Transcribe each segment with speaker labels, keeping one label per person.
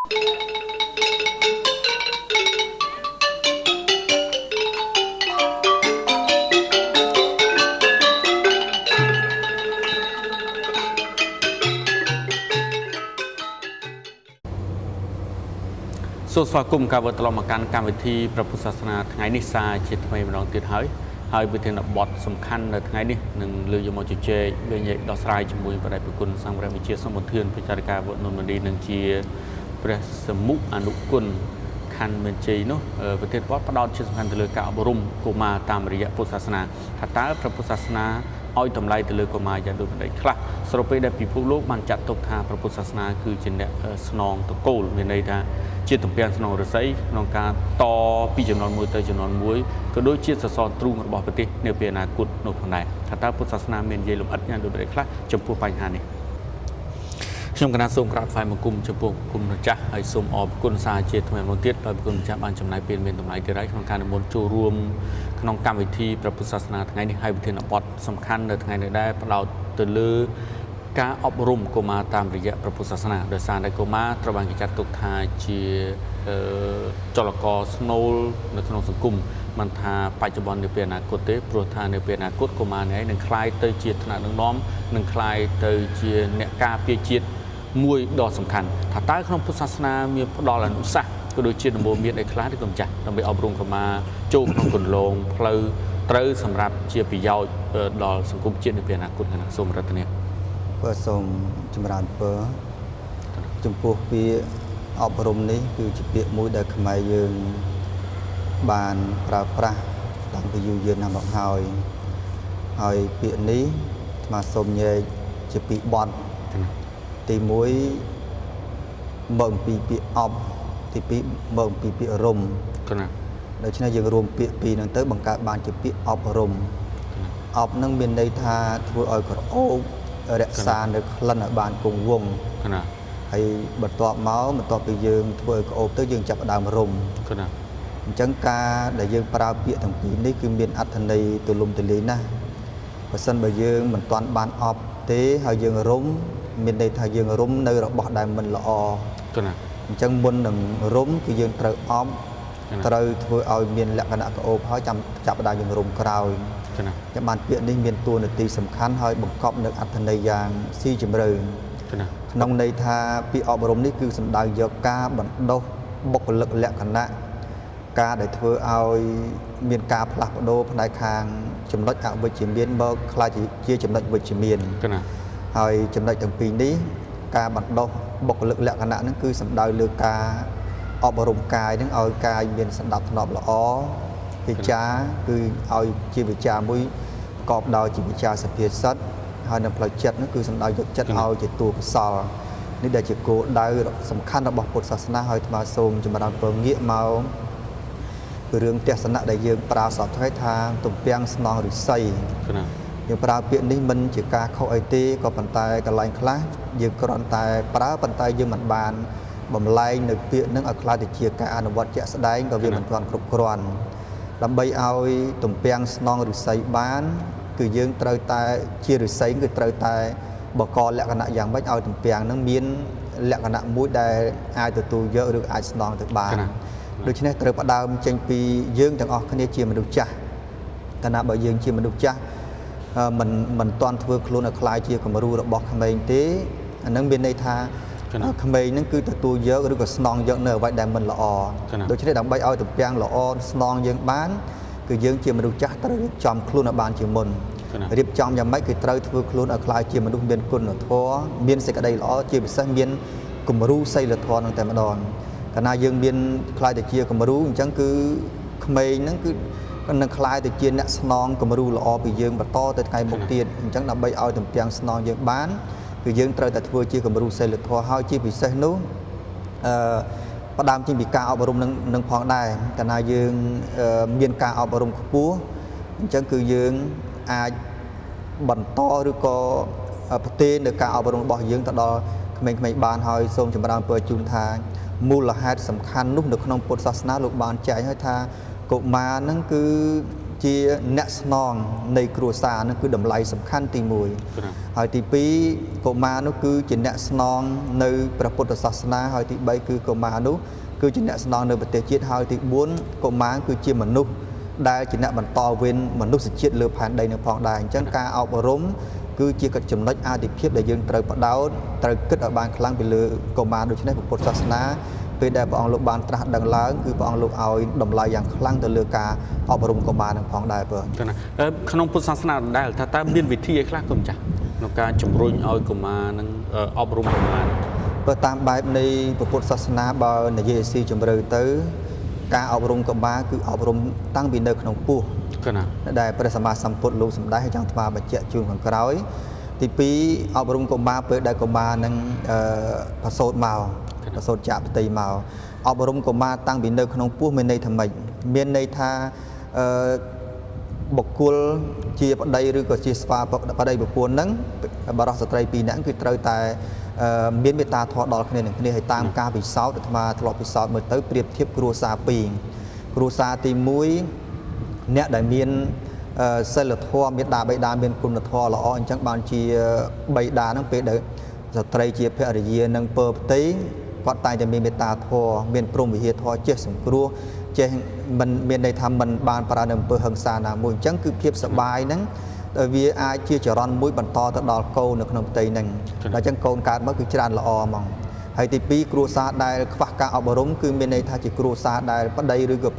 Speaker 1: សូមស្វាគមន៍ការវិលត្រឡប់មកកាន់កម្មវិធីព្រះពុទ្ធសាសនាថ្ងៃនេះសាជាថ្មីម្ដងទៀតហើយវិធានបទសំខាន់នៅថ្ងៃនេះនឹងលើកយកមកជជែកវិញដោះស្រាយជាមួយបដិប្រគុណសង្ឃព្រះវិជាសម្បត្តិពិចារការវត្តនុនមនីនឹងជាព្រះសមុអនុគុណខណ្ឌមានជ័យនោះវិធានបទផ្ដោតជាសំខាន់ទៅលើការអប់រំកុមារតាមរយៈពុទ្ធសាសនាថាតើព្រះពុទ្ធសាសនាឲ្យតម្លៃទៅលើកុមារយ៉ាងដូចម្តេចខ្លះស្របពេលដែលពិភពលោកបានចាត់ទុកថាព្រះពុទ្ធសាសនាគឺជាអ្នកស្នងតកូលមានន័យថាជាទំពាំងស្នងរស័យក្នុងការតពីចំនួនមួយទៅចំនួនមួយក៏ដូចជាសសរទ្រូងរបស់ប្រទេសនៅពេលអនាគតនោះផងដែរថាតើពុទ្ធសាសនាមាននិយាយលម្អិតយ៉ាងដូចម្តេចខ្លះចំពោះបញ្ហានេះខ្ញុំកណាសូមក្រាបថ្វាយបង្គំចំពោះគុណម្ចាស់ហើយសូមអរគុណសាជាថ្មីមួយទៀតដោយគុណម្ចាស់បានចំណាយពេលមានតម្លៃទៀតហើយក្នុងការនិមន្តចូលរួមក្នុងកម្មវិធីព្រះពុទ្ធសាសនាថ្ងៃនេះហើយវិធានបទសំខាន់នៅថ្ងៃនេះដែរផ្ដោតទៅលើការអប់រំកុមារតាមរយៈព្រះពុទ្ធសាសនាដោយសារតែកុមារត្រូវបានគេចាត់ទុកថាជាចលករស្នូលនៅក្នុងសង្គមមិនថាបច្ចុប្បន្ននៅពេលអនាគតទេព្រោះថានៅពេលអនាគតកុមារនេះនឹងក្លាយទៅជាថ្នាក់ដឹកនាំនឹងក្លាយទៅជាអ្នកការពារជាតិមួយដ៏សំខាន់ថាតើក្នុងពុទ្ធសាសនាមានផ្ដល់អនុសាសន៍ក៏ដូចជាដំបូន្មានអីខ្លះទេគុំចាស់ដើម្បីអប់រំកុមារចូលក្នុងគន្លងផ្លូវត្រូវសម្រាប់ជាប្រយោជន៍ដល់សង្គមជាតិនៅពេលអនាគតណាសូមរតនា
Speaker 2: បើសូមចម្រើនពរចំពោះពាក្យអប់រំនេះគឺជាពាក្យមួយដែលខ្មែរយើងបានប្រើប្រាស់តាំងពីយូរយារណាស់មកហើយពាក្យនេះស្មាសូមញែកជាពីរបទទី1មើលអំពីពាក្យអប់ទី2មើលអំពីពាក្យរំដូច្នេះយើងរួមពាក្យពីរហ្នឹងទៅបង្កើតបានជាពាក្យអប់រំអប់នឹងមានន័យថាធ្វើឲ្យក្រអូបរក្សានៅក្លិនឲ្យបានគង់វង្សហើយបន្ទាប់ពីយើងធ្វើឲ្យក្អូបទៅយើងចាប់ដើមរំអញ្ចឹងការដែលយើងប្រើពាក្យទាំងពីរនេះគឺមានអត្ថន័យទូលំទូលាយណាស់បើសិនបើយើងមិនទាន់បានអប់ទេហើយយើងរំមានន័យថាយើងរំនៅរបស់ដែលមិនល្អអញ្ចឹងមុននឹងរំគឺយើងត្រូវអប់ត្រូវធ្វើឲ្យមានលក្ខណៈក្អូបហើយចាប់ដើមយើងរំក្រោយចាំបានពាក្យនេះមានតួនាទីសំខាន់ហើយបង្កប់នៅអត្ថន័យយ៉ាងស៊ីជម្រៅក្នុងន័យថាពាក្យអប់រំនេះគឺសំដៅយកការបណ្ដុះបុគ្គលិកលក្ខណៈការដែលធ្វើឲ្យមានការផ្លាស់ប្ដូរផ្នែកខាងចំណុចអវិជ្ជមានមកខ្លាចជាចំណុចវិជ្ជមានហើយចំណុចទាំងពីរនេះការបណ្ដុះបុគ្គលិកលក្ខណៈហ្នឹងគឺសំដៅលើការអប់រំកាយហ្នឹងឲ្យកាយមានសណ្ដាប់ធ្នាប់ល្អវិចារគឺឲ្យជាវិចារមួយប្រកបដោយជាវិចារសភាសិទ្ធហើយនៅផ្លូវចិត្តនោះគឺសំដៅយកចិត្តឲ្យជាតួកុសលនេះដែលជាគោលដៅសំខាន់របស់ពុទ្ធសាសនាហើយថ្មសូមចម្រើនពរងាកមកពីរឿងទស្សនៈដែលយើងប្រើសពថ្ងៃថាទំពាំងស្នងឫស្សីយើងប្រើពាក្យនេះមិនជាការខុសអីទេក៏ប៉ុន្តែកន្លែងខ្លះយើងគ្រាន់តែប្រើប៉ុន្តែយើងមិនបានបំលែងនៅពាក្យនឹងឲ្យខ្លាចទៅជាការអនុវត្តជាក់ស្ដែងក៏វាមិនទាន់គ្រប់គ្រាន់ដើម្បីឲ្យទំពាំងស្នងឫស្សីបានគឺយើងត្រូវតែជាឫស្សីគឺត្រូវតែបកលក្ខណៈយ៉ាងម៉េចឲ្យទំពាំងនឹងមានលក្ខណៈមួយដែលអាចទទួលយកឬអាចស្នងទៅបានដូច្នេះត្រូវផ្ដើមចេញពីយើងទាំងអស់គ្នាជាមនុស្សចាស់កាលណាបើយើងជាមនុស្សចាស់មិនទាន់ធ្វើខ្លួនឲ្យខ្លាយជាគំរូរបស់ក្មេងទេអានឹងមានន័យថាក្មេងហ្នឹងគឺទទួលយកឬក៏ស្នងយកនៅអ្វីដែលមិនល្អដូច្នេះដើម្បីឲ្យទំពាំងល្អស្នងយើងបានគឺយើងជាមនុស្សចាស់ត្រូវរៀបចំខ្លួនឲ្យបានជាមុនរៀបចំយ៉ាងម៉េចគឺត្រូវធ្វើខ្លួនឲ្យខ្លាយជាមនុស្សមានគុណធម៌មានសេចក្តីល្អជាពិសេសមានគំរូសីលធម៌នឹងតែម្ដងកាលណាយើងមានខ្លាយទៅជាគំរូអញ្ចឹងគឺក្មេងហ្នឹងគឺនឹងខ្លាយទៅជាអ្នកស្នងគំរូល្អពីយើងបន្តទៅថ្ងៃមុខទៀតអញ្ចឹងដើម្បីឲ្យទំពាំងស្នងយើងបានគឺយើងត្រូវតែធ្វើជាគំរូសីលធម៌ហើយជាពិសេសនោះផ្ដើមចេញពីការអប់រំនឹងផងដែរកាលណាយើងមានការអប់រំខ្ពស់អញ្ចឹងគឺយើងអាចបន្តឬក៏ផ្ទេរនៅការអប់រំរបស់យើងទៅដល់ក្មេងៗបានហើយសូមចម្រើនពរជូនថាមូលហេតុសំខាន់នោះនៅក្នុងពុទ្ធសាសនាលោកបានចែងឲ្យថាកុមារហ្នឹងគឺ ជាអ្នកស្នងនៃគ្រួសារនោះគឺតម្លៃសំខាន់ទី1ហើយទី2កុមារនោះគឺជាអ្នកស្នងនៅព្រះពុទ្ធសាសនាហើយទី3គឺកុមារនោះគឺជាអ្នកស្នងនៅប្រទេសជាតិហើយទី4កុមារគឺជាមនុស្សដែលជាអ្នកបន្តវេនមនុស្សជាតិលើផែនដីនឹងផងដែរអញ្ចឹងការអប់រំគឺជាចំណុចអាទិភាពដែលយើងត្រូវបដោតត្រូវគិតឲ្យបានខ្លាំងពីលើកុមារដូច្នេះពុទ្ធសាសនាពេលដែលព្រះអង្គលោកបានត្រាស់ដឹងឡើងគឺព្រះអង្គលោកឲ្យតម្លៃយ៉ាងខ្លាំងទៅលើការអប់រំកុមារនឹងផងដែរបង
Speaker 1: ក្នុងពុទ្ធសាសនាដែលថាតើមានវិធីអីខ្លះគុំចាស់ក្នុងការជំរុញឲ្យកុមារនឹងអប់រំកុមារ
Speaker 2: បើតាមបែបនៃពុទ្ធសាសនាបើនិយាយស៊ីជម្រៅទៅការអប់រំកុមារគឺអប់រំតាំងពីនៅក្នុងពោះដែលព្រះសម្មាសម្ពុទ្ធលោកសម្ដែងឲ្យចង់ថ្មបញ្ជាក់ជូនខាងក្រោយទី2អប់រំកុមារពេលដែលកុមារនឹងប្រសូតមកប្រសូតចាក់ផ្ទៃមកអប់រំកុមារតាំងពីនៅក្នុងពោះមានន័យថាម៉េចមានន័យថាបុគ្គលជាប្តីឬក៏ជាស្វាប្តីប្រពន្ធហ្នឹងបរិសុទ្ធស្ត្រីពីរនាក់គឺត្រូវតែមានមេត្តាធម៌ដល់គ្នានឹងគ្នាហើយតាមការពិសោធន៍អាត្មាធ្លាប់ពិសោធន៍មើលទៅប្រៀបធៀបគ្រួសារ2គ្រួសារទី1អ្នកដែលមានសិលធម៌មេត្តាបិតាមានគុណធម៌ល្អអញ្ចឹងបានជាបិតាហ្នឹងពេលដែលស្ត្រីជាភរិយានឹងពើផ្ទៃគាត់តែងតែមានមេត្តាធម៌មានព្រមវិហារធម៌ចេះសង្គ្រោះចេះមិនមានន័យថាមិនបានប្រើនៅអំពើហិង្សាណាមួយអញ្ចឹងគឺភាពសប្បាយហ្នឹងវាអាចជាចរន្តមួយបន្តទៅដល់កូននៅក្នុងផ្ទៃហ្នឹងដល់អញ្ចឹងកូនកើតមកគឺច្រើនល្អហ្មងហើយទី2គ្រួសារដែលខ្វះការអប់រំគឺមានន័យថាជាគ្រួសារដែលប្តីឬក៏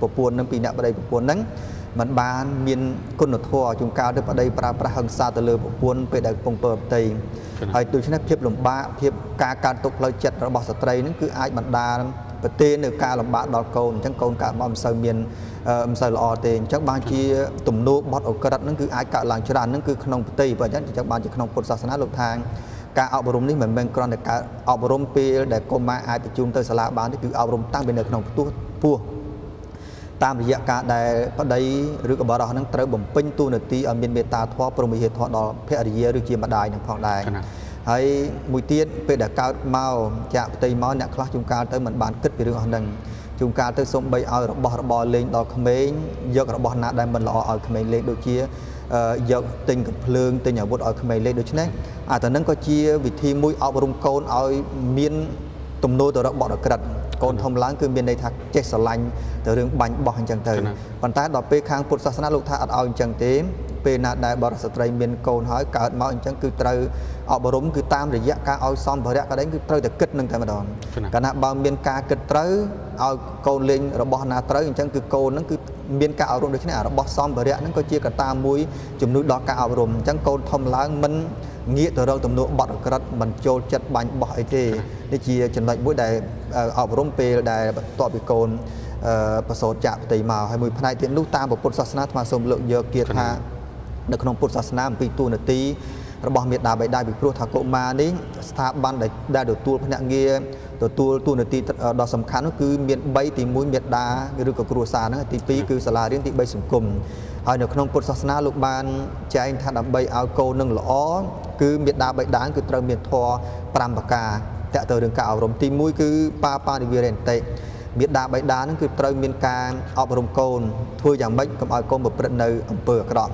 Speaker 2: ប្រពន្ធនឹងពីអ្នកប្តីប្រពន្ធហ្នឹងมันបានមានគុណធម៌ជួនកាលទៅប្តីប្រើប្រាស់ហិង្សាទៅលើប្រពន្ធពេលដែលកំពុងពើផ្ទៃហើយដូច្នេះភាពលំបាកភាពការកើតទុក្ខផ្លូវចិត្តរបស់ស្ត្រីហ្នឹងគឺអាចបណ្ដាលប្រទេសនៅការលំបាកដល់កូនអញ្ចឹងកូនកើតមកមិនសូវមានមិនសូវល្អទេអញ្ចឹងបានជាទំនោរបត់អក្រិតហ្នឹងគឺអាចកើតឡើងច្រើនហ្នឹងគឺក្នុងប្រទេសបើអញ្ចឹងបានជាក្នុងពុទ្ធសាសនាលោកថាការអប់រំនេះមិនមែនគ្រាន់តែការអប់រំពេលដែលកុមារអាចបញ្ជូនទៅសាលាបានទេគឺអប់រំតាំងពីនៅក្នុងពោះតាមរយៈការដែលប្តីឬក៏បរិសុទ្ធហ្នឹងត្រូវបំពេញតួនាទីឲ្យមានមេត្តាធម៌ព្រមវិហារធម៌ដល់ភរិយាឬជាម្ដាយនឹងផងដែរហើយមួយទៀតពេលដែលកើតមកចាក់ផ្ទៃមកអ្នកខ្លះជួនកាលទៅមិនបានគិតពីរឿងអស់ហ្នឹងជួនកាលទៅសូម្បីឲ្យរបស់របរលេងដល់ក្មេងយករបស់ណាដែលមិនល្អឲ្យក្មេងលេងដូចជាយកទិញកំភ្លើងទិញអាវុធឲ្យក្មេងលេងដូច្នេះអាទៅនឹងក៏ជាវិធីមួយអប់រំកូនឲ្យមានទំនោរទៅរកបទអក្រិតកូនធំឡើងគឺមានន័យថាចេះស្រឡាញ់ទៅរឿងបាញ់បោះអញ្ចឹងទៅប៉ុន្តែដល់ពេលខាងពុទ្ធសាសនាលោកថាអត់ឲ្យអញ្ចឹងទេពេលណាដែលបរិសុទ្ធស្ត្រីមានកូនហើយកើតមកអញ្ចឹងគឺត្រូវអប់រំគឺតាមរយៈការឲ្យសម្ភារៈក៏ដែរគឺត្រូវតែគិតនឹងតែម្ដងកាលណាបើមានការគិតត្រូវឲ្យកូនលេងរបស់ណាត្រូវអញ្ចឹងគឺកូនហ្នឹងគឺមានការអប់រំដូច្នេះរបស់សម្ភារៈហ្នឹងក៏ជាកត្តាមួយជំនួយដល់ការអប់រំអញ្ចឹងកូនធំឡើងមិនងាកទៅរកទំនួលបត់អក្រិតមិនចូលចិត្តបាញ់បោះអីទេនេះជាចំណុចមួយដែលអប់រំពេលដែលបន្ទាប់ពីកូនប្រសូតចាក់ផ្ទៃមកហើយមួយផ្នែកទៀតនោះតាមពុទ្ធសាសនាអាត្មាសូមលើកយកគាថានៅក្នុងពុទ្ធសាសនាអំពីតួនាទីរបស់មេត្តាបិតាពីព្រោះថាកុមារនេះស្ថាប័នដែលទទួលភ្នាក់ងារទទួលតួនាទីដ៏សំខាន់នោះគឺមាន3ទី1មេត្តាឬក៏គ្រួសារហ្នឹងទី2គឺសាលារៀនទី3សង្គមហើយនៅក្នុងពុទ្ធសាសនាលោកបានចែងថាដើម្បីឲ្យកូននឹងល្អគឺមេត្តាបិតាគឺត្រូវមានធម៌5ប្រការតើទៅរឿងការអប់រំទី1គឺបានិវិរន្តិមេត្តាបិតានឹងគឺត្រូវមានការអប់រំកូនធ្វើយ៉ាងម៉េចកុំឲ្យកូនប្រព្រឹត្តនៅអំពើអាក្រក់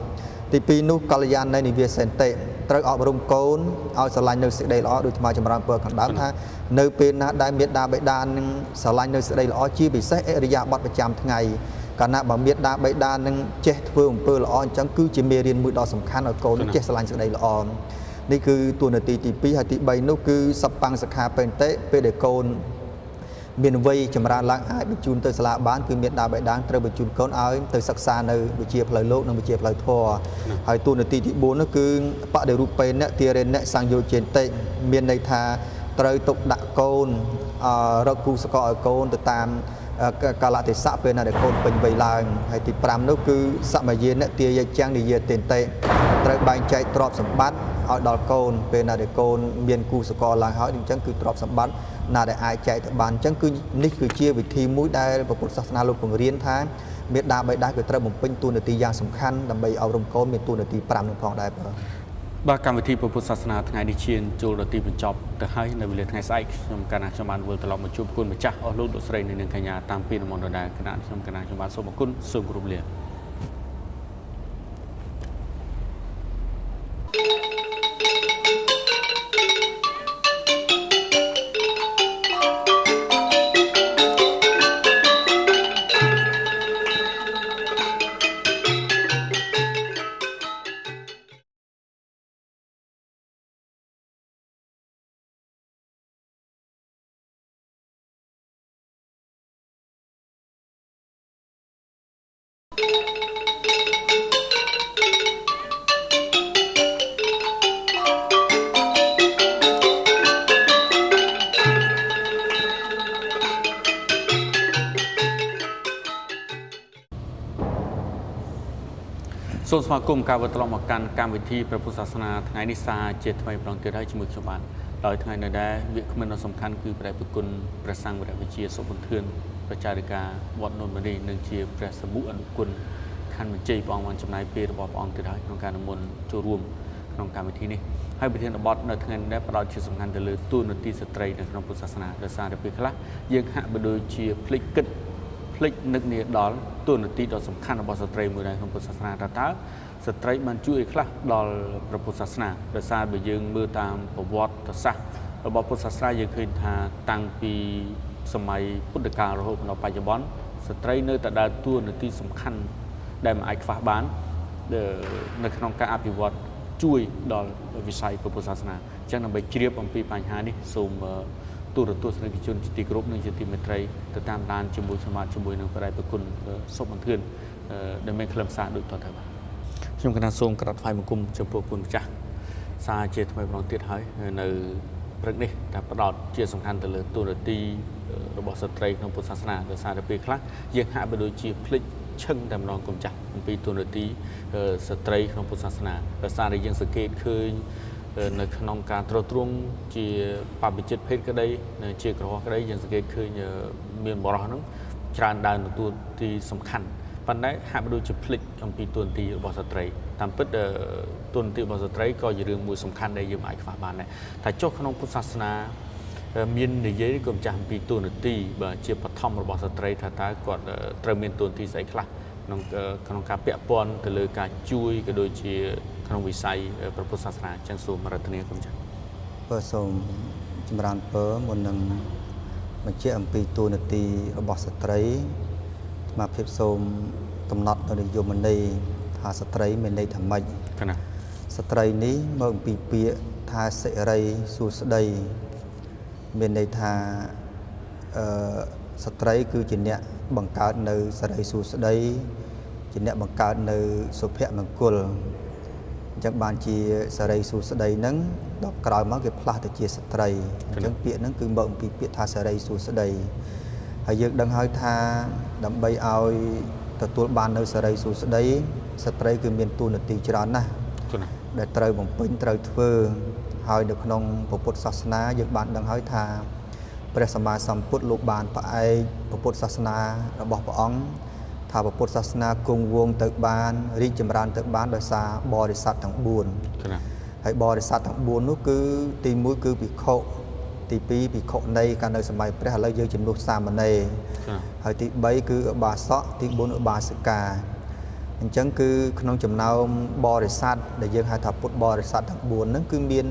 Speaker 2: ទី2នោះកល្យាណនិវាសន្តិត្រូវអប់រំកូនឲ្យស្រឡាញ់នៅសេចក្តីល្អដូចថ្មចម្រើនពរខាងដើមថានៅពេលណាដែលមេត្តាបិតានឹងស្រឡាញ់នៅសេចក្តីល្អជាពិសេសអរិយាបថប្រចាំថ្ងៃកាលណាបើមេត្តាបិតានឹងចេះធ្វើអំពើល្អអញ្ចឹងគឺជាមេរៀនមួយដ៏សំខាន់ឲ្យកូនចេះស្រឡាញ់សេចក្តីល្អនេះគឺតួនាទីទី2ហើយទី3នោះគឺសប្បង្សខាបេន្តិពេលដែលកូនមានវ័យចម្រើនឡើងអាចបញ្ជូនទៅសាលាបានគឺមេត្តាបិតាត្រូវបញ្ជូនកូនឲ្យទៅសិក្សានៅវិជ្ជាផ្លូវលោកនិងវិជ្ជាផ្លូវធម៌ហើយតួនាទីទី4នោះគឺបដិរូបេណទារេណសង្យោជេន្តិមានន័យថាត្រូវទុកដាក់កូនរកគូសកលឲ្យកូនទៅតាមកាលៈទេសៈពេលណាដែលកូនពេញវ័យឡើងហើយទី5នោះគឺសមយានទាយចាំងនិយាទេន្តិត្រូវបែងចែកទ្រព្យសម្បត្តិឲ្យដល់កូនពេលណាដែលកូនមានគូសកលឡើងហើយអញ្ចឹងគឺទ្រព្យសម្បត្តិណាដែលអាចចែកទៅបានអញ្ចឹងគឺនេះគឺជាវិធីមួយដែលពុទ្ធសាសនាលោកបង្រៀនថាមេត្តាបិតាគឺត្រូវបំពេញតួនាទីយ៉ាងសំខាន់ដើម្បីអប់រំកូនមានតួនាទី5នឹងផងដែរ
Speaker 1: បាទកម្មវិធីពុទ្ធសាសនាថ្ងៃនេះឈានចូលដល់ទីបញ្ចប់ទៅហើយនៅវេលាថ្ងៃស្អែកខ្ញុំកណាខ្ញុំបានវិលត្រឡប់មកជួបគុណម្ចាស់អស់លោកលោកស្រីនិងកញ្ញាតាមពីនមន្តដដែលគណៈខ្ញុំកណាខ្ញុំបានសូមអរគុណសូមគោរពលា សូមស្វាគមន៍ការវិទ្រមកកាន់កម្មវិធីព្រះពុទ្ធសាសនាថ្ងៃនេះសាជាថ្មីម្ដងទៀតហើយជាមួយខ្ញុំបាទដោយថ្ងៃនេះដែរវាគ្មិនដ៏សំខាន់គឺព្រះប្រគុណព្រះសង្ឃវរវិជាសុបធឿនប្រជារិកាវត្តននមនីនិងជាព្រះសម្បុអនុគុណខណ្ឌមញ្ជ័យព្រះអង្គបានចំណាយពេលរបស់ព្រះអង្គទៀតហើយក្នុងការនិមន្តចូលរួមក្នុងកម្មវិធីនេះហើយប្រធានបទនៅថ្ងៃនេះដែរផ្ដោតជាសំខាន់ទៅលើទូនាទីស្ត្រីនៅក្នុងពុទ្ធសាសនាដោយសារតែពេលខ្លះយើងហាក់បីដូចជាភ្លេចគិតភ្លេចនឹកនាដល់ទូនាទីដ៏សំខាន់របស់ស្ត្រីមួយដែរក្នុងពុទ្ធសាសនាតើស្ត្រីបានជួយឲ្យខ្លះដល់ព្រះពុទ្ធសាសនាដោយសារបើយើងមើលតាមប្រវត្តិសាស្ត្ររបស់ពុទ្ធសាសនាយើងឃើញថាតាំងពីសម័យពុទ្ធកាលរហូតដល់បច្ចុប្បន្នស្ត្រីនៅតែដើរតួនាទីសំខាន់ដែលមិនអាចខ្វះបាននៅក្នុងការអភិវឌ្ឍជួយដល់វិស័យពុទ្ធសាសនាអញ្ចឹងដើម្បីជ្រាបអំពីបញ្ហានេះសូមទូរទស្សនិកជនជាទីគោរពនិងជាទីមេត្រីទៅតាមដានជាមួយជាមួយនឹងបរិយាប្រគុណសុបធឿនដែលមានខ្លឹមសារដូចតទៅបាទខ្ញុំគណៈសូមក្រាបថ្វាយបង្គំចំពោះគុណម្ចាស់សារជាថ្មីម្ដងទៀតហើយនៅព្រឹកនេះតែផ្ដោតជាសំខាន់ទៅលើទូនាទីរបស់ស្ត្រីក្នុងពុទ្ធសាសនាដោយសារតែពេលខ្លះយើងហាក់បីដូចជាភ្លេចឈឹងតែម្ដងគុណម្ចាស់អំពីទូនាទីស្ត្រីក្នុងពុទ្ធសាសនាដោយសារតែយើងសង្កេតឃើញនៅក្នុងការត្រួតត្រងជាបព្វជិតភេទក្តីជាក្រហមក្តីយើងសង្កេតឃើញមានបរិសុទ្ធហ្នឹងច្រើនដើរនៅទូទីសំខាន់ប៉ុន្តែហាក់បីដូចជាភ្លេចអំពីទូនាទីរបស់ស្ត្រីតាមពិតទូនាទីរបស់ស្ត្រីក៏ជារឿងមួយសំខាន់ដែលយើងអាចខ្វះបានដែរថាចុះក្នុងពុទ្ធសាសនាមាននិយាយក៏ម្ចាស់អំពីទូនាទីបើជាបឋមរបស់ស្ត្រីថាតើគាត់ត្រូវមានទូនាទីស្អីខ្លះក្នុងការពាក់ព័ន្ធទៅលើការជួយក៏ដូចជាក្នុងវិស័យព្រះពុទ្ធសាសនាចឹងសូមរតនាគុំចា៎
Speaker 2: បើសូមចម្រើនពរមុននឹងបញ្ជាក់អំពីទូនាទីរបស់ស្ត្រីមកភាពសូមកំណត់នៅនិយមន័យថាស្ត្រីមានន័យថាម៉េច
Speaker 1: ណា
Speaker 2: ស្ត្រីនេះមកអំពីពាក្យថាសិរីសួស្តីមានន័យថាស្ត្រីគឺជាអ្នកបង្កើតនៅសិរីសួស្តីជាអ្នកបង្កើតនៅសុភមង្គលអញ្ចឹងបានជាសិរីសួស្តីហ្នឹងដល់ក្រោយមកគេផ្លាស់ទៅជាស្ត្រីអញ្ចឹងពាក្យហ្នឹងគឺមកអំពីពាក្យថាសិរីសួស្តីហើយយើងដឹងហើយថាដើម្បីឲ្យទទួលបាននៅសិរីសួស្តីស្ត្រីគឺមានតួនាទីច្រើនណាស់ដែលត្រូវបំពេញត្រូវធ្វើហើយនៅក្នុងពុទ្ធសាសនាយើងបានដឹងហើយថាព្រះសម្មាសម្ពុទ្ធលោកបានផ្អែកពុទ្ធសាសនារបស់ព្រះអង្គថាពុទ្ធសាសនាគង់វង្សទៅបានរីកចម្រើនទៅបានដោយសារបរិស័ទទាំង4ហើយបរិស័ទទាំង4នោះគឺទី1គឺភិក្ខុទី2ភិក្ខុនីកាលនៅសម័យព្រះឥឡូវយើងជំនួសសាមណេរហើយទី3គឺឧបាសកទី4ឧបាសិកាអញ្ចឹងគឺក្នុងចំណោមបរិស័ទដែលយើងហៅថាពុទ្ធបរិស័ទទាំង4ហ្នឹងគឺមាន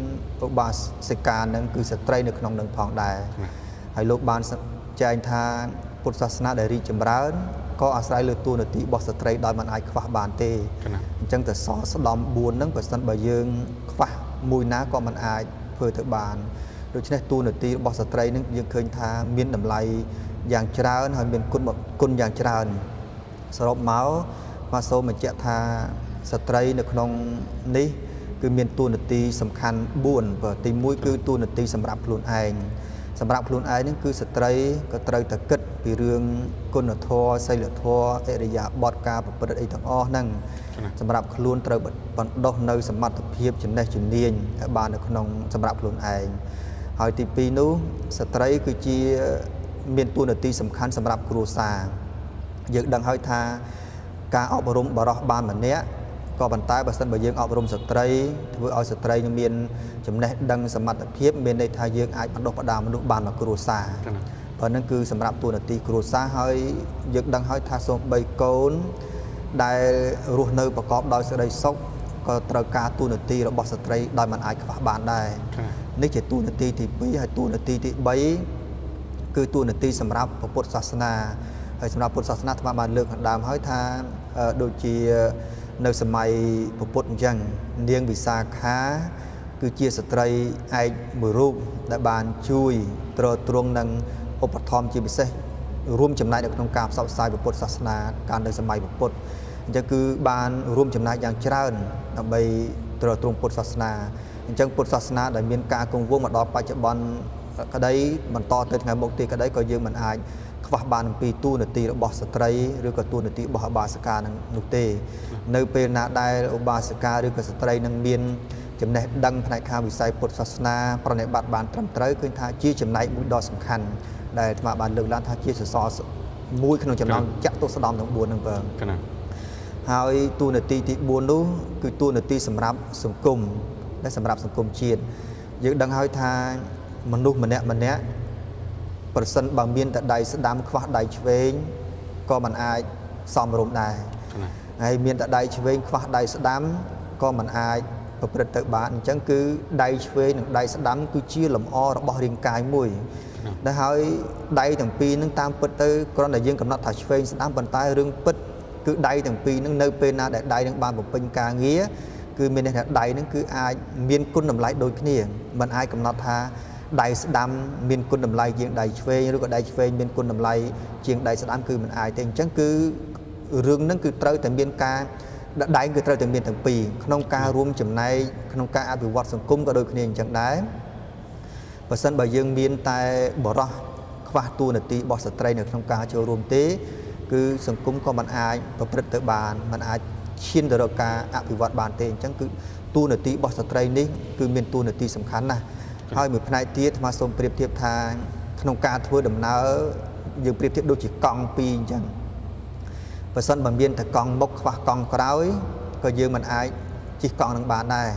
Speaker 2: ឧបាសិកាហ្នឹងគឺស្ត្រីនៅក្នុងនឹងផងដែរហើយលោកបានចែងថាពុទ្ធសាសនាដែលរីកចម្រើនក៏អាស្រ័យលើតួនាទីរបស់ស្ត្រីដោយមិនអាចខ្វះបានទេអញ្ចឹងទៅសរស្ដំ4ហ្នឹងបើសិនបើយើងខ្វះមួយណាក៏មិនអាចធ្វើទៅបានដូច្នេះតួនាទីរបស់ស្ត្រីនឹងយើងឃើញថាមានតម្លៃយ៉ាងច្រើនហើយមានគុណយ៉ាងច្រើនសរុបមកសូមបញ្ជាក់ថាស្ត្រីនៅក្នុងនេះគឺមានតួនាទីសំខាន់4បើទី1គឺតួនាទីសម្រាប់ខ្លួនឯងសម្រាប់ខ្លួនឯងហ្នឹងគឺស្ត្រីក៏ត្រូវតែគិតពីរឿងគុណធម៌សីលធម៌អរិយាបថការប្រព្រឹត្តអីទាំងអស់ហ្នឹងសម្រាប់ខ្លួនត្រូវបណ្ដុះនៅសមត្ថភាពចំណេះជំនាញឲ្យបាននៅក្នុងសម្រាប់ខ្លួនឯងហើយទី2នោះស្ត្រីគឺជាមានតួនាទីសំខាន់សម្រាប់គ្រួសារយើងដឹងហើយថាការអប់រំបរិសុទ្ធបានម្នាក់ក៏ប៉ុន្តែបើសិនបើយើងអប់រំស្ត្រីធ្វើឲ្យស្ត្រីមានចំណេះដឹងសមត្ថភាពមានន័យថាយើងអាចបណ្ដុះបណ្ដាលមនុស្សបានមកគ្រួសារបើហ្នឹងគឺសម្រាប់តួនាទីគ្រួសារហើយយើងដឹងហើយថាសូម្បីកូនដែលរស់នៅប្រកបដោយសេចក្តីសុខក៏ត្រូវការតួនាទីរបស់ស្ត្រីដោយមិនអាចខ្វះបានដែរនេះជាតួនាទីទី2ហើយតួនាទីទី3គឺតួនាទីសម្រាប់ពុទ្ធសាសនាហើយសម្រាប់ពុទ្ធសាសនាអាត្មាបានលើកខាងដើមហើយថាដូចជានៅសម័យពុទ្ធអញ្ចឹងនាងវិសាខាគឺជាស្ត្រីឯកមួយរូបដែលបានជួយទ្រទ្រង់និងឧបត្ថម្ភជាពិសេស រួមចំណាយនៅក្នុងការផ្សព្វផ្សាយពុទ្ធសាសនាការនៅសម័យពុទ្ធអញ្ចឹងគឺបានរួមចំណាយយ៉ាងច្រើនដើម្បីទ្រទ្រង់ពុទ្ធសាសនាអញ្ចឹងពុទ្ធសាសនាដែលមានការគង់វង្សមកដល់បច្ចុប្បន្នក្តីបន្តទៅថ្ងៃមុខទៀតក្តីក៏យើងមិនអាចខ្វះបានអំពីតួនាទីរបស់ស្ត្រីឬក៏តួនាទីរបស់ឧបាសិកានឹងនោះទេនៅពេលណាដែលឧបាសិកាឬក៏ស្ត្រីនឹងមានចំណេះដឹងផ្នែកខាងវិស័យពុទ្ធសាសនាប្រណិប័តបានត្រឹមត្រូវឃើញថាជាចំណែកមួយដ៏សំខាន់ដែលអាត្មាបានលើកឡើងថាជាសសរមួយក្នុងចំណោមចតុស្ដំទាំង4ហ្នឹងបងហើយតួនាទីទី4នោះគឺតួនាទីសម្រាប់សង្គមและសម្រាប់សង្គមជាតិយើងដឹងហើយថាមនុស្សម្នាក់ប្រសិនបើមានតែដៃស្ដាំខ្វះដៃឆ្វេងក៏មិនអាចសមរម្យដែរហើយមានតែដៃឆ្វេងខ្វះដៃស្ដាំក៏មិនអាចប្រព្រឹត្តទៅបានអញ្ចឹងគឺដៃឆ្វេងនិងដៃស្ដាំគឺជាលម្អរបស់រាងកាយមួយដែលហើយដៃទាំងពីរនឹងតាមពិតទៅគ្រាន់តែយើងកំណត់ថាឆ្វេងស្ដាំប៉ុន្តែរឿងពិតគឺដៃទាំងពីរនឹងនៅពេលណាដែលដៃនឹងបានបំពេញការងារគឺមានន័យថាដៃនឹងគឺអាចមានគុណតម្លៃដូចគ្នាមិនអាចកំណត់ថាដៃស្ដាំមានគុណតម្លៃជាងដៃឆ្វេងឬក៏ដៃឆ្វេងមានគុណតម្លៃជាងដៃស្ដាំគឺមិនអាចទេអញ្ចឹងគឺរឿងហ្នឹងគឺត្រូវតែមានការដៃគឺត្រូវតែមានទាំងពីរក្នុងការរួមចំណែកក្នុងការអភិវឌ្ឍសង្គមក៏ដូចគ្នាអញ្ចឹងដែរបើសិនបើយើងមានតែបរិះខ្វះតួនាទីរបស់ស្ត្រីនៅក្នុងការចូលរួមទេគឺសង្គមក៏មិនអាចប្រព្រឹត្តទៅបានមិនអាចឈានទៅរកការអភិវឌ្ឍបានទេអញ្ចឹងគឺតួនាទីរបស់ស្ត្រីនេះគឺមានតួនាទីសំខាន់ណាស់ហើយមួយផ្នែកទៀតអាត្មាសូមប្រៀបធៀបថាក្នុងការធ្វើដំណើរយើងប្រៀបធៀបដូចជាកង់ពីរអញ្ចឹងបើសិនបើមានតែកង់មុខខ្វះកង់ក្រោយក៏យើងមិនអាចជិះកង់នឹងបានដែរ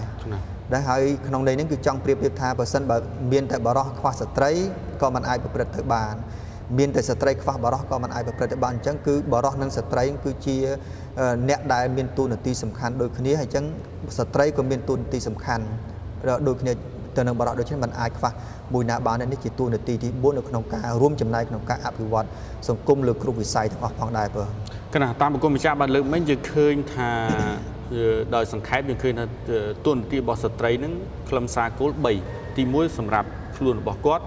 Speaker 2: ហើយក្នុងន័យនេះគឺចង់ប្រៀបធៀបថាបើសិនបើមានតែបរិះខ្វះស្ត្រីក៏មិនអាចប្រព្រឹត្តទៅបានមានតែស្ត្រីខ្វះបរិះក៏មិនអាចប្រព្រឹត្តទៅបានអញ្ចឹងគឺបរិះនិងស្ត្រីគឺជាអ្នកដែលមានតួនាទីសំខាន់ដូចគ្នាហើយអញ្ចឹងស្ត្រីក៏មានតួនាទីសំខាន់ដូចគ្នាទៅនឹងបរិះដូច្នេះមិនអាចខ្វះមួយណាបាននេះជាតួនាទីទី4នៅក្នុងការរួមចំណែកក្នុងការអភិវឌ្ឍសង្គមលើគ្រប់វិស័យទាំងអស់ផងដែរបង
Speaker 1: គណៈតាមប្រគំម្ចាស់បានលើកមិញយើងឃើញថាដោយសង្ខេបយើងឃើញថាតួនាទីរបស់ស្ត្រីនឹងខ្លឹមសារគោល3ទី1សម្រាប់ខ្លួនរបស់គាត់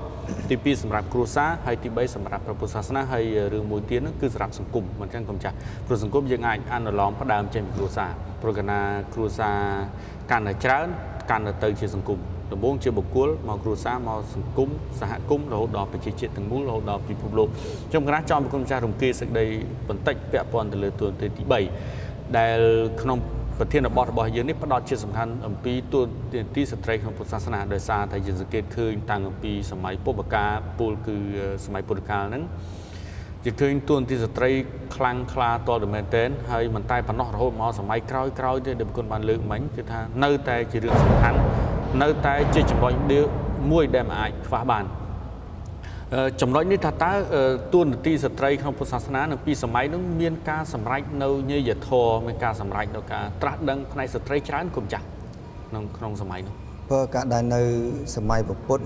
Speaker 1: ទី2សម្រាប់គ្រួសារហើយទី3សម្រាប់ព្រះពុទ្ធសាសនាហើយរឿងមួយទៀតហ្នឹងគឺសម្រាប់សង្គមមិនចឹងកុំចាស់ព្រោះសង្គមយើងអាចអនុលោមផ្ដើមចេញពីគ្រួសារព្រោះកាលណាគ្រួសារកាន់តែច្រើនកាន់តែទៅជាសង្គមដំបូងជាបុគ្គលមកគ្រួសារមកសង្គមសហគមន៍រហូតដល់ប្រជាជាតិទាំងមូលរហូតដល់ពិភពលោកខ្ញុំគណៈចង់ប្រគំចាស់រំគាសេចក្តីបន្តិចពាក់ព័ន្ធទៅលើតួនាទីទី3ដែលក្នុងប្រធានបទរបស់យើងនេះផ្ដោតជាសំខាន់អំពីតួនាទីស្ត្រីក្នុងពុទ្ធសាសនាដោយសារតែយើងសង្កេតឃើញតាំងពីសម័យពុទ្ធកាលពលគឺសម័យពុទ្ធកាលហ្នឹងយើងឃើញតួនាទីស្ត្រីខ្លាំងក្លាតលមែនទែនហើយមិនតែប៉ុណ្ណោះរហូតមកសម័យក្រោយទៀតដែលគុណបានលើកមិញគឺថានៅតែជារឿងសំខាន់នៅតែជាចំណុចមួយដែលមិនអាចខ្វះបានចំណុចនេះថាតើតួនាទីស្ត្រីក្នុងពុទ្ធសាសនានៅពីសម័យនោះមានការសម្រេចនៅញយធម៌មានការសម្រេចនៅការត្រាស់ដឹងផ្នែកស្ត្រីច្រើនគុំចាស់ក្នុងសម័យនោះ
Speaker 2: ព្រោះការដែលនៅសម័យពុទ្ធ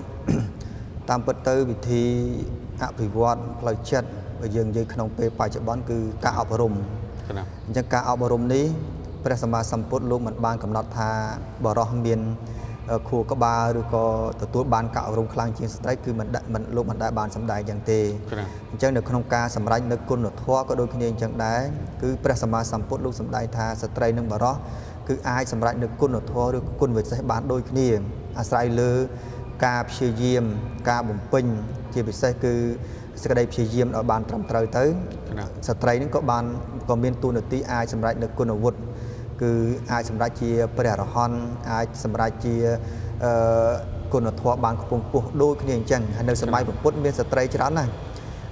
Speaker 2: តាមពិតទៅវិធីអភិវឌ្ឍផ្លូវចិត្តបើយើងនិយាយក្នុងពេលបច្ចុប្បន្នគឺការអប់រំអញ្ចឹងការអប់រំនេះព្រះសម្មាសម្ពុទ្ធលោកមិនបានកំណត់ថាបរិះមានខួរក្បាលឬក៏ទទួលបានការអប់រំខ្លាំងជាងស្ត្រីគឺមិនលោកមិនដែលបានសម្ដែងយ៉ាងទេអញ្ចឹងនៅក្នុងការសម្រេចនៅគុណធម៌ក៏ដូចគ្នាអញ្ចឹងដែរគឺព្រះសម្មាសម្ពុទ្ធលោកសម្ដែងថាស្ត្រីនិងបរិះគឺអាចសម្រេចនៅគុណធម៌ឬគុណវិសេសបានដូចគ្នាអាស្រ័យលើការព្យាយាមការបំពេញជាពិសេសគឺសេចក្តីព្យាយាមឲ្យបានត្រឹមត្រូវទៅស្ត្រីនឹងក៏មានតួនាទីអាចសម្រេចនៅគុណវុឌ្ឍគឺអាចសម្រេចជាព្រះអរហន្តអាចសម្រេចជាគុណធម៌បានខ្ពង់ខ្ពស់ដូចគ្នាអញ្ចឹងហើយនៅសម័យពុទ្ធមានស្ត្រីច្រើនណាស់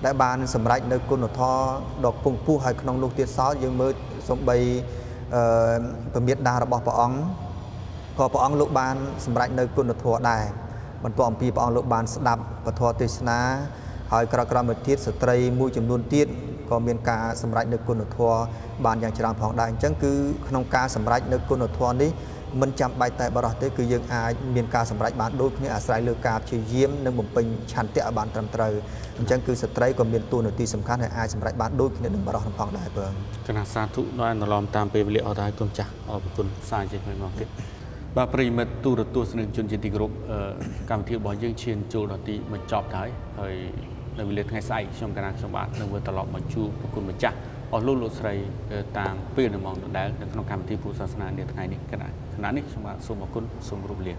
Speaker 2: ដែលបានសម្រេចនៅគុណធម៌ដ៏ខ្ពង់ខ្ពស់ហើយក្នុងនោះទៀតសោតយើងមើលសំបីពមេដារបស់ព្រះអង្គក៏ព្រះអង្គលោកបានសម្រេចនៅគុណធម៌ដែរបន្ទាប់អំពីព្រះអង្គលោកបានស្ដាប់ពធទេសនាហើយក្រោយមកទៀតស្ត្រីមួយចំនួនទៀតក៏មានការសម្រេចនៅគុណធម៌បានយ៉ាងច្រើនផងដែរអញ្ចឹងគឺក្នុងការសម្រេចនៅគុណធម៌នេះមិនចាំបាច់តែបរិះទេគឺយើងអាចមានការសម្រេចបានដូចគ្នាអាស្រ័យលើការព្យាយាមនិងបំពេញឆន្ទៈឲ្យបានត្រឹមត្រូវអញ្ចឹងគឺស្ត្រីក៏មានតួនាទីសំខាន់ហើយអាចសម្រេចបានដូចគ្នានឹងបរិះផងដែរបង
Speaker 1: គណៈសាធុដោយអនុលោមតាមពេលវេលាអត់ហើយគុំចាស់អរគុណសាជាថ្មីមកទៀតបាទប្រិមិត្តទូរទស្សនិកជនជាទីគោរពកម្មវិធីរបស់យើងឈានចូលដល់ទីបញ្ចប់ហើយ នៅវេលាថ្ងៃស្អែកខ្ញុំកណាខ្ញុំបាទនឹងវិលត្រឡប់មកជួបប្រគុណម្ចាស់អស់លោកស្រីតាមពេលនៅម៉ោងដដែលនៅក្នុងកម្មវិធីពុទ្ធសាសនានាថ្ងៃនេះកណាខណៈនេះខ្ញុំបាទសូមអរគុណសូមគោរពលា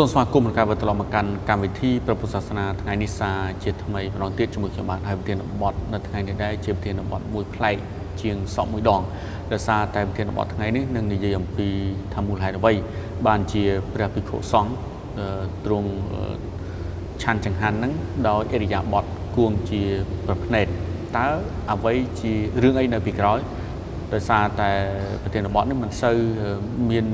Speaker 1: សូមស្វាគមន៍ការវិលត្រឡប់មកកាន់កម្មវិធីព្រះពុទ្ធសាសនាថ្ងៃនេះសាជាថ្មីម្ដងទៀតជាមួយខ្ញុំបាទហើយប្រធានបទនៅថ្ងៃនេះដែរជាប្រធានបទមួយប្លែកជាងសក់មួយដងដោយសារតែប្រធានបទថ្ងៃនេះនឹងនិយាយអំពីថាមូលហេតុអ្វីបានជាព្រះភិក្ខុសង្ឃទ្រង់ឆាន់ចង្ហាន់ហ្នឹងដោយអរិយាបថគួងជាប្រភ្នែតតើអ្វីជារឿងអីនៅពីក្រោយដោយសារតែប្រធានបទនេះមិនសូវមាន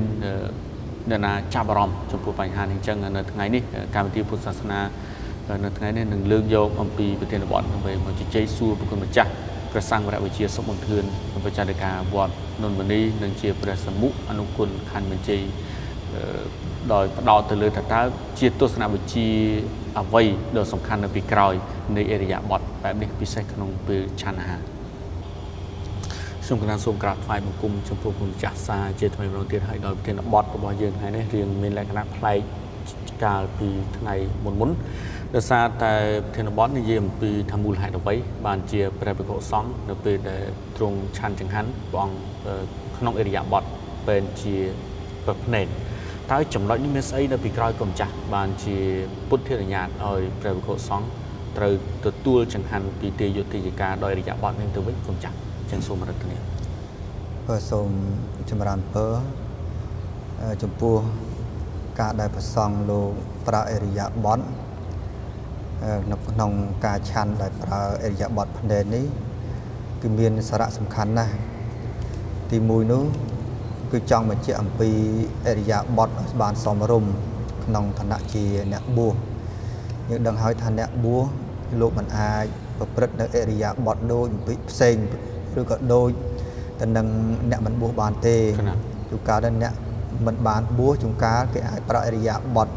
Speaker 1: អ្នកណាចាប់អារម្មណ៍ចំពោះបញ្ហានេះអញ្ចឹងនៅថ្ងៃនេះកម្មវិធីពុទ្ធសាសនានៅថ្ងៃនេះនឹងលើកយកអំពីប្រធានបទដើម្បីមកជជែកសួរប្រគុណម្ចាស់ព្រះសង្ឃវរវិជាសុខមន្ទឿនបច្ចារិកាវត្តនន្ទមនីនិងជាព្រះសមុអនុគុណខណ្ឌបញ្ជ័យដោយផ្ដោតទៅលើថាតើជាទស្សនវិជ្ជាអ្វីដ៏សំខាន់នៅពីក្រោយនៃអរិយាបថបែបនេះពិសេសក្នុងពេលឆាន់អាហារខ្ញុំកណាសូមក្រាបថ្វាយបង្គំចំពោះគុណម្ចាស់សាជាថ្មីម្ដងទៀតហើយដោយប្រធានបទរបស់យើងថ្ងៃនេះរៀងមានលក្ខណៈប្លែកកាលពីថ្ងៃមុនដោយសារតែប្រធានបទនិយាយអំពីថាមូលហេតុអ្វីបានជាព្រះភិក្ខុសង្ឃនៅពេលដែលទ្រង់ឆាន់ចង្ហាន់ព្រះអង្គក្នុងអរិយាបថពេលជាប្រភ្នែតតើចំណុចនេះមានស្អីនៅពីក្រោយគុណម្ចាស់បានជាពុទ្ធិរិញ្ញាតឲ្យព្រះភិក្ខុសង្ឃត្រូវទទួលចង្ហាន់ពីទេយយុទ្ធិកាដោយអរិយាបថនេះទៅវិញគុណម្ចាស់ចឹងសូមរតនា
Speaker 2: សូមចម្រើនពរចំពោះការដែលប្រសង់លោកប្រើអរិយាបថនៅក្នុងការឆាន់ដែលប្រើអរិយាបថភ្នែននេះគឺមានសារៈសំខាន់ណាស់ទី1នោះគឺចង់បញ្ជាក់អំពីអរិយាបថឲ្យបានសមរម្យក្នុងឋានៈជាអ្នកបួសយើងដឹងហើយថាអ្នកបួសលោកមិនអាចប្រព្រឹត្តនៅអរិយាបថដូចផ្សេងឬក៏ដូចតែនឹងអ្នកមិនបួសបានទេជួនកាលដល់អ្នកមិនបានបួសជួនកាលគេអាចប្រើអរិយាបថ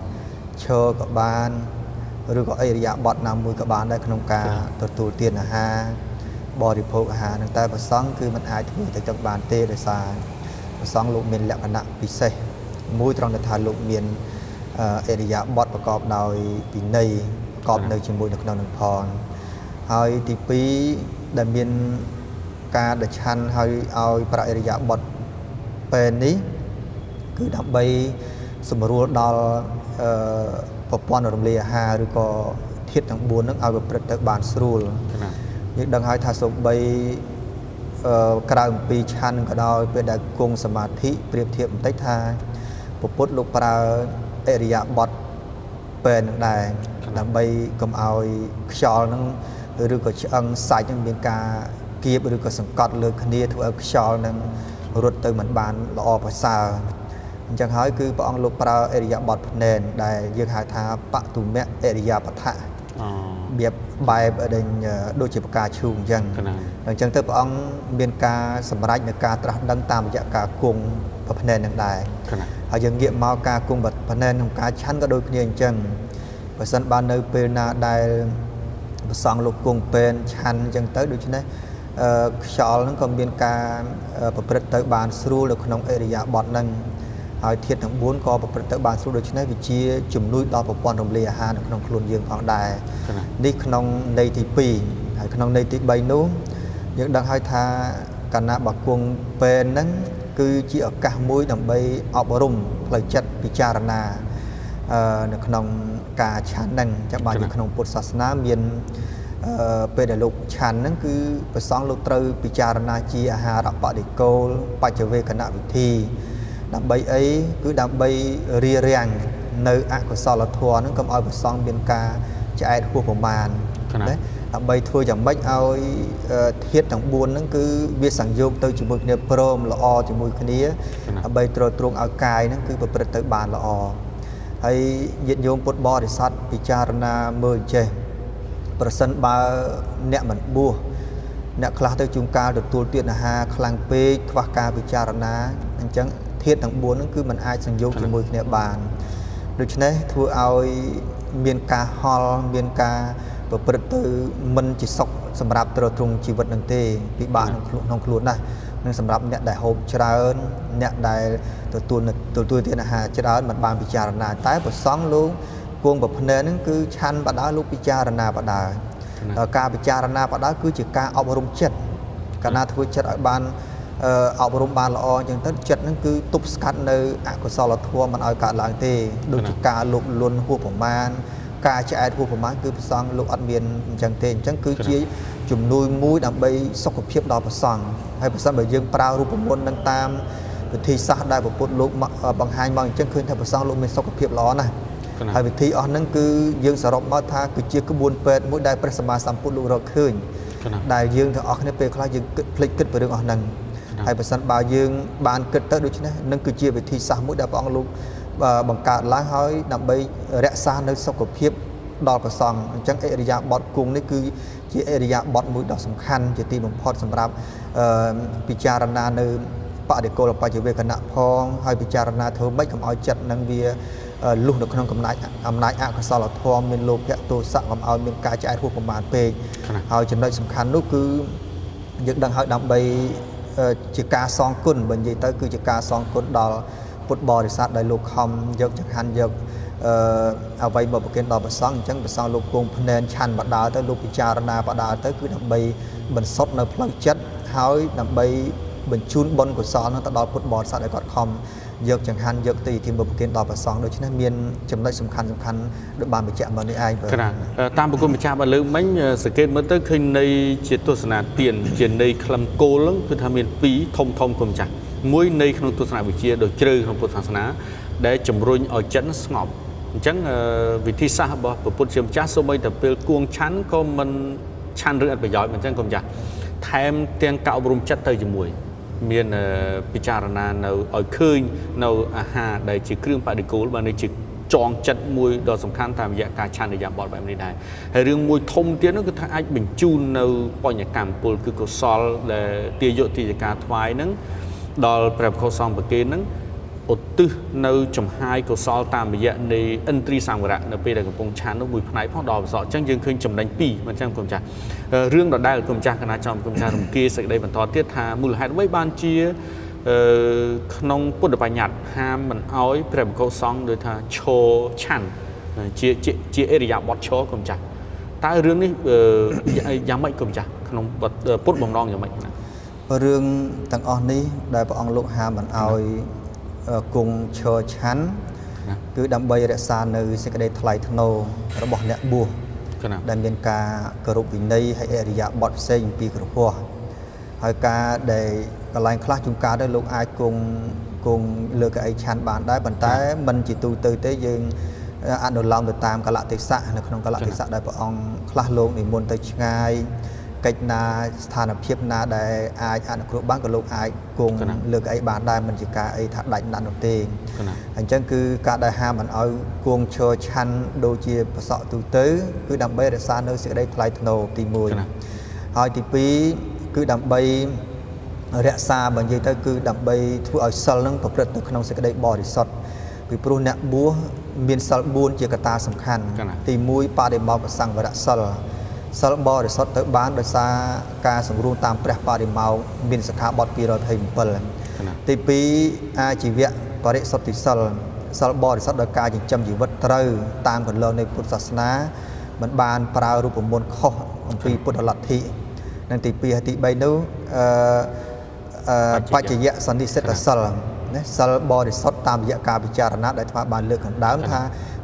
Speaker 2: ឈរក៏បានឬក៏អរិយាបថណាមួយក៏បានដែរក្នុងការទទួលទានអាហារបរិភោគអាហារនឹងតែព្រះសង្ឃគឺមិនអាចធ្វើទៅចឹងបានទេដោយសារព្រះសង្ឃលោកមានលក្ខណៈពិសេសមួយត្រង់ថាលោកមានអរិយាបថប្រកបដោយវិន័យប្រកបនៅជាមួយនៅក្នុងនឹងផងហើយទី2ដែលមានការដែលឆាន់ឲ្យប្រាអរិយាបថពេលនេះគឺដើម្បីសម្រួលដល់ប្រព័ន្ធរំលាយអាហារឬក៏ធាតុទាំង4ហ្នឹងឲ្យប្រព្រឹត្តទៅបានស្រួលយើងដឹងហើយថាសូម្បីក្រៅអំពីឆាន់ក៏ដោយពេលដែលគង់សមាធិប្រៀបធៀបបន្តិចថាពុទ្ធលោកប្រើអរិយាបថពេលហ្នឹងដែរដើម្បីកុំឲ្យខ្យល់ហ្នឹងឬក៏ឆ្អឹងសាច់ហ្នឹងមានការគៀបឬក៏សង្កត់លើគ្នាធ្វើឲ្យខ្យល់នឹងរត់ទៅមិនបានល្អប្រសើរអញ្ចឹងហើយគឺព្រះអង្គលោកប្រើអរិយាបថភ្នែនដែលយើងហៅថាបតុមៈអរិយាបថៈបែបដូចជាប្រការឈូងអញ្ចឹងអញ្ចឹងទៅព្រះអង្គមានការសម្រេចនៅការត្រាស់ដឹងតាមរយៈការគង់ភ្នែននឹងដែរហើយយើងងាកមកការគង់ភ្នែនក្នុងការឆាន់ក៏ដូចគ្នាអញ្ចឹងបើសិនបាននៅពេលណាដែលព្រះសង្ឃលោកគង់ពេលឆាន់អញ្ចឹងទៅដូច្នេះខ្យល់ហ្នឹងក៏មានការប្រព្រឹត្តទៅបានស្រួលនៅក្នុងអរិយាបថហ្នឹងហើយធាតុទាំង4ក៏ប្រព្រឹត្តទៅបានស្រួលដូច្នេះវាជាជំនួយដល់ប្រព័ន្ធរំលាយអាហារនៅក្នុងខ្លួនយើងផងដែរនេះក្នុងន័យទី2ហើយក្នុងន័យទី3នោះយើងដឹងហើយថាកាលណាបើគង់ពេលហ្នឹងគឺជាឱកាសមួយដើម្បីអប់រំផ្លូវចិត្តពិចារណានៅក្នុងការឆាន់ហ្នឹងចាំបាននៅក្នុងពុទ្ធសាសនាមាន ពេលដែលលោកឆាន់ហ្នឹងគឺព្រះសង្ឃលោកត្រូវពិចារណាជាអាហារបដិគោលបច្ចវេកនវិធីដើម្បីអីគឺដើម្បីរារាំងនៅអកុសលធម៌ហ្នឹងកុំឲ្យព្រះសង្ឃមានការឆ្អែតហួសប្រមាណណាដើម្បីធ្វើយ៉ាងម៉េចឲ្យធាតុទាំង4ហ្នឹងគឺវាសង្យោគទៅជាមួយគ្នាព្រមល្អជាមួយគ្នាដើម្បីទ្រទ្រង់ឲ្យកាយហ្នឹងគឺប្រព្រឹត្តទៅបានល្អហើយញាតិញោមពុទ្ធបរិស័ទពិចារណាមើលចេះប្រសិនបើអ្នកមិនបួសអ្នកខ្លះទៅជួនកាលទទួលទានអាហារខ្លាំងពេកខ្វះការពិចារណាអញ្ចឹងធាតុទាំង4ហ្នឹងគឺมันអាចសង្យោគជាមួយគ្នាបានដូច្នេះធ្វើឲ្យមានការហល់មានការប្រព្រឹត្តទៅមិនជាសុខសម្រាប់ទ្រទ្រង់ជីវិតនឹងទេពិបាកក្នុងខ្លួនណាស់នឹងសម្រាប់អ្នកដែលហូបច្រើនអ្នកដែលទទួលទានអាហារច្រើនមិនបានពិចារណាតែប្រសង់លោកគង់ប្រភ្នែហ្នឹងគឺឆាន់បដាលោកពិចារណាបដាការពិចារណាបដាគឺជាការអប់រំចិត្តកាលណាធ្វើចិត្តឲ្យបានអប់រំបានល្អអញ្ចឹងទៅចិត្តហ្នឹងគឺទប់ស្កាត់នៅអកុសលធម៌មិនឲ្យកើតឡើងទេដូចជាការលោភលន់ហួសប្រមាណការឆ្អែតហួសប្រមាណគឺព្រះសង្ឃលោកអត់មានអញ្ចឹងទេអញ្ចឹងគឺជាជំនួយមួយដើម្បីសុខភាពដល់ព្រះសង្ឃហើយប្រសិនបើយើងប្រើរូបមន្តនឹងតាមវិធីសាស្ត្រដែលពុទ្ធលោកបង្ហាញមកអញ្ចឹងឃើញថាព្រះសង្ឃលោកមានសុខភាពល្អណាស់ហើយវិធីអស់ហ្នឹងគឺយើងសរុបមកថាគឺជាក្បួនពេទ្យមួយដែលព្រះសម្មាសម្ពុទ្ធលោករកឃើញដែលយើងទាំងអស់គ្នាពេលខ្លះយើងភ្លេចគិតពីរឿងអស់ហ្នឹងហើយប្រសិនបើយើងបានគិតទៅដូច្នេះនឹងគឺជាវិធីសាស្ត្រមួយដែលព្រះអង្គលោកបង្កើតឡើងហើយដើម្បីរក្សានៅសុខភាពដល់ព្រះសង្ឃអញ្ចឹងអរិយាបថគង់នេះគឺជាអរិយាបថមួយដ៏សំខាន់ជាទីបំផុតសម្រាប់ពិចារណានៅបដិគោលបច្ចវេកណៈផងហើយពិចារណាធ្វើម៉េចកុំឲ្យចិត្តនឹងវាលុះនៅក្នុងអំណាចអកុសលធម៌មានលោភៈទោសៈកុំឲ្យមានការឆ្អែតហួសប្រមាណពេកហើយចំណុចសំខាន់នោះគឺយើងដឹងហើយដើម្បីជាការសងគុណបើនិយាយទៅគឺជាការសងគុណដល់ពុទ្ធបរិស័ទដែលលោកខំយកចង្ហាន់យកអ្វីមកប្រគេនដល់ព្រះសង្ឃអញ្ចឹងព្រះសង្ឃលោកគង់ភ្នែនឆាន់បដាទៅលោកពិចារណាបដាទៅគឺដើម្បីបន្សុទ្ធនៅផ្លូវចិត្តហើយដើម្បីបញ្ជូនបុណ្យកុសលនោះទៅដល់ពុទ្ធបរិស័ទដែលគាត់ខំយកចង្ហាន់យកទីមកប្រគេនដល់ព្រះសង្ឃដូច្នេះមានចំណុចសំខាន់ដូចបានបញ្ជាក់មកនេះឯងបាទ
Speaker 1: តាមប្រគំម្ចាស់បានលើកមិញសង្កេតមើលទៅឃើញនៃជាទស្សនាទានជានៃក្លឹមគោលគឺថាមាន2ធំគុំម្ចាស់មួយនៃក្នុងទស្សនវិជ្ជាដ៏ជ្រៅក្នុងពុទ្ធសាសនាដែលជំរុញឲ្យចិត្តស្ងប់អញ្ចឹងវិធីសាស្ត្ររបស់ពុទ្ធជាម្ចាស់សូម្បីតែពេលគួងឆាន់ក៏មិនឆាន់រឿងអត់ប្រយោជន៍អញ្ចឹងគុំម្ចាស់ថែមទាំងការអប់រំចិត្តទៅជាមួយមានពិចារណានៅឲ្យឃើញនៅអាហារដែលជាគ្រឿងបដិគោលបាននេះជាចងចិត្តមួយដ៏សំខាន់តាមរយៈការឆាន់រិយាបថបែបនេះដែរហើយរឿងមួយធំទៀតនោះគឺថាអាចបញ្ជូននៅបញ្ញកម្មពលគឺកុសលដែលទាយកទីការថ្វាយហ្នឹងដល់ព្រះភិក្ខុសង្ឃប្រគេនហ្នឹងឧទ្ទិសនៅចំហាយកុសលតាមរយៈនៃឥន្ទ្រីសង្វរៈនៅពេលដែលកំពុងឆាននោះមួយផ្នែកផងដល់ប្រសអញ្ចឹងយើងឃើញចំណេញ2មិនចឹងគុំចាស់រឿងដដែលគុំចាស់កណាចំគុំចាស់រំគាសេចក្តីបន្តទៀតថាមូលហេតុអ្វីបានជាក្នុងពុទ្ធបញ្ញត្តិហាមមិនអោយព្រះភិក្ខុសង្ឃដូចថាឈរឆាន់ជាអរិយាបថឈរគុំចាស់តើរឿងនេះយ៉ាងម៉េចគុំចាស់ក្នុងពុទ្ធបំណងយ៉ាងម៉េចណា
Speaker 2: រឿងទាំងអស់នេះដែលព្រះអង្គលោកហាមមិនអោយគង់ឈរឆាន់គឺដើម្បីរក្សានៅសេចក្តីថ្លៃថ្នូររបស់អ្នកបួសដែលមានការគោរពវិន័យហើយអរិយាបថផ្សេងពីក្រហោះហើយការដែលកន្លែងខ្លះជួនកាលទៅលោកអាចគង់លើកៅអីឆាន់បានដែរប៉ុន្តែមិនជាទូទៅទេយើងអនុលោមទៅតាមកលៈទេសៈនៅក្នុងកលៈទេសៈដែលព្រះអង្គខ្លះលោកនិមន្តទៅឆ្ងាយកិច្ចណាស្ថានភាពណាដែលអាចអនុគ្រោះបានក៏លោកអាចគង់លើកអីបានដែរមិនជាការអីថាដាច់ណាស់នោះទេអញ្ចឹងគឺការដែលហាមមិនឲ្យគង់ឈរឆាន់ដូចជាប្រសក់ទូទៅគឺដើម្បីរក្សានៅសេចក្តីថ្លៃថ្នូរទី1ហើយទី2គឺដើម្បីរក្សាបើនិយាយទៅគឺដើម្បីធ្វើឲ្យសិលនឹងប្រព្រឹត្តទៅក្នុងសេចក្តីបរិសុទ្ធពីព្រោះអ្នកបួសមានសិល4ជាកត្តាសំខាន់ទី1បដិមោក្ខសង្វរៈសិលបរិសុទ្ធទៅបានដោយសារការសង្រួមតាមព្រះបរិមោក្ខមានសិក្ខាបទ227ទី2អាជីវៈបរិសុទ្ធិសិលបរិសុទ្ធដោយការចិញ្ចឹមជីវិតត្រូវតាមគន្លងនៃពុទ្ធសាសនាមិនបានប្រើរូបមន្តខុសអំពីពុទ្ធលទ្ធិនិងទី2ហើយទី3នោះបច្ចយៈសន្និសិទ្ធសិលណាសិលបរិសុទ្ធតាមរយៈការពិចារណាដែលថ្មបានលើកខាងដើមថា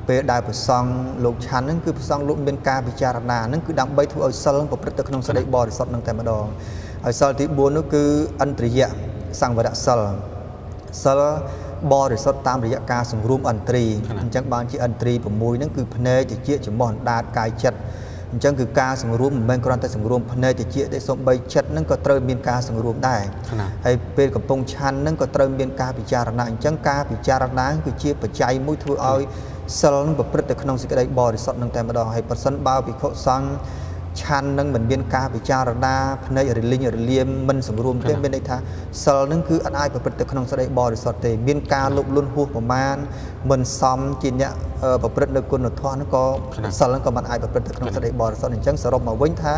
Speaker 2: ពេលដែលប្រសង់លោកឆាន់ហ្នឹងគឺប្រសង់លោកមានការពិចារណាហ្នឹងគឺដើម្បីធ្វើឲ្យសិលប្រព្រឹត្តទៅក្នុងសេចក្តីបរិសុទ្ធនឹងតែម្ដងហើយសិលទី4នោះគឺអន្តរិយសង្វរៈសិលបរិសុទ្ធតាមរយៈការសង្រួមអន្ត្រីអញ្ចឹងបានជាអន្ត្រី6ហ្នឹងគឺភ្នែកតិចចំោះអណ្ដាតកាយចិត្តអញ្ចឹងគឺការសង្រួមមិនមែនគ្រាន់តែសង្រួមភ្នែកតិចទេសូម្បីចិត្តហ្នឹងក៏ត្រូវមានការសង្រួមដែរហើយពេលកំពុងឆាន់ហ្នឹងក៏ត្រូវមានការពិចារណាអញ្ចឹងការពិចារណាគឺជាបច្ច័យមួយធ្វើឲ្យសិលនឹងប្រព្រឹត្តទៅក្នុងសេចក្តីបរិសុទ្ធនឹងតែម្ដងហើយប្រសិនបើភិក្ខុសង្ឃឆាន់នឹងមិនមានការពិចារណាភ្នែករលីងរលាមមិនសង្រួមទេមានន័យថាសិលនឹងគឺអត់អាចប្រព្រឹត្តទៅក្នុងសេចក្តីបរិសុទ្ធទេមានការលោភលន់ហួសប្រមាណមិនសមជាអ្នកប្រព្រឹត្តនៅគុណធម៌នឹងក៏សិលនឹងក៏មិនអាចប្រព្រឹត្តទៅក្នុងសេចក្តីបរិសុទ្ធអញ្ចឹងសរុបមកវិញថា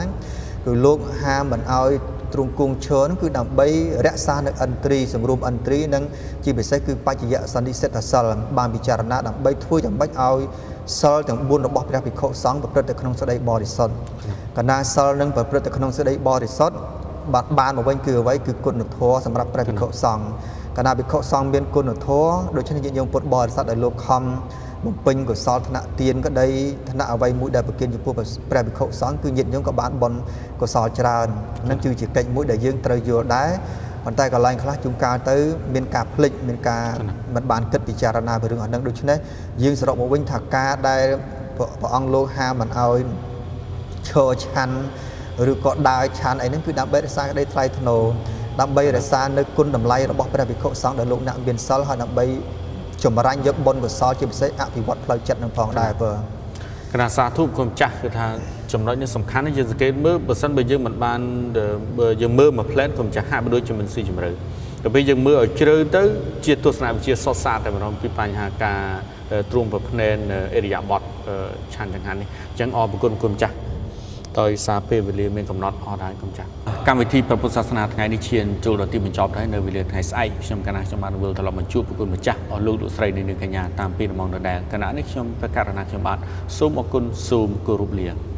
Speaker 2: គឺលោកហាមមិនឲ្យទ្រង់គង់ឈរគឺដើម្បីរក្សានៅអន្ត្រីសម្រួមអន្ត្រីនិងជាពិសេសគឺបច្ចយសន្និសិទ្ធសិលបានពិចារណាដើម្បីធ្វើយ៉ាងម៉េចឲ្យសិលទាំង4របស់ព្រះភិក្ខុសង្ឃប្រព្រឹត្តទៅក្នុងសេចក្តីបរិសុទ្ធកណ្ដាលសិលនឹងប្រព្រឹត្តទៅក្នុងសេចក្តីបរិសុទ្ធបានមកវិញគឺអ្វីគឺគុណធម៌សម្រាប់ព្រះភិក្ខុសង្ឃកណ្ដាលភិក្ខុសង្ឃមានគុណធម៌ដូច្នេះញាតិញោមពុទ្ធបរិស័ទដែលលោកខំបំពេញកុសលថ្នាក់ទានក្តីថ្នាក់អ្វីមួយដែលប្រគិនចំពោះព្រះភិក្ខុសង្ឃគឺញាតិញោមក៏បានបុណ្យកុសលច្រើននឹងគឺជាកិច្ចមួយដែលយើងត្រូវយល់ដែរប៉ុន្តែកន្លែងខ្លះជួនកាលទៅមានការភ្លេចមានការមិនបានគិតពិចារណាពីរឿងអស់ហ្នឹងដូច្នេះយើងសរុបមកវិញថាការដែលព្រះអង្គលោកហាមមិនឲ្យឈរឆាន់ឬក៏ដើរឆាន់អីហ្នឹងគឺដើម្បីរក្សាក្តីថ្លៃថ្នូរដើម្បីរក្សានៅគុណតម្លៃរបស់ព្រះភិក្ខុសង្ឃដែលលោកអ្នកមានសិលហើយដើម្បីចម្រាញ់យកបុណ្យកុសលជាពិសេសអភិវឌ្ឍផ្លូវចិត្តនឹងផងដែរបើ
Speaker 1: គណៈសាធុគុំចាស់គឺថាចំណុចនេះសំខាន់យើងសង្កេតមើលបើសិនបើយើងមិនបានបើយើងមើលមួយផ្លែតគុំចាស់ហាក់ដូចជាមិនស៊ីជម្រៅទៅពេលយើងមើលឲ្យជ្រៅទៅជាទស្សនវិជ្ជាសុសសាតែម្ដងពីបញ្ហាការទ្រង់ប្រភ្នែនអេរិយាបថឆាន់ចង្ហាន់នេះអញ្ចឹងអរគុណគុំចាស់ដោយសារពេលវេលាមានកំណត់អស់ដែរគុំចាស់កម្មវិធីព្រះពុទ្ធសាសនាថ្ងៃនេះឈានចូលដល់ទីបញ្ចប់ហើយនៅវេលាថ្ងៃស្អែកខ្ញុំកណាខ្ញុំបានវិលត្រឡប់មកជួបប្រគុណម្ចាស់អស់លោកលោកស្រីនិងនាងកញ្ញាតាមពីដំណងដដែលគណៈនេះខ្ញុំប្រកាសណាខ្ញុំបាទសូមអរគុណសូមគោរពលា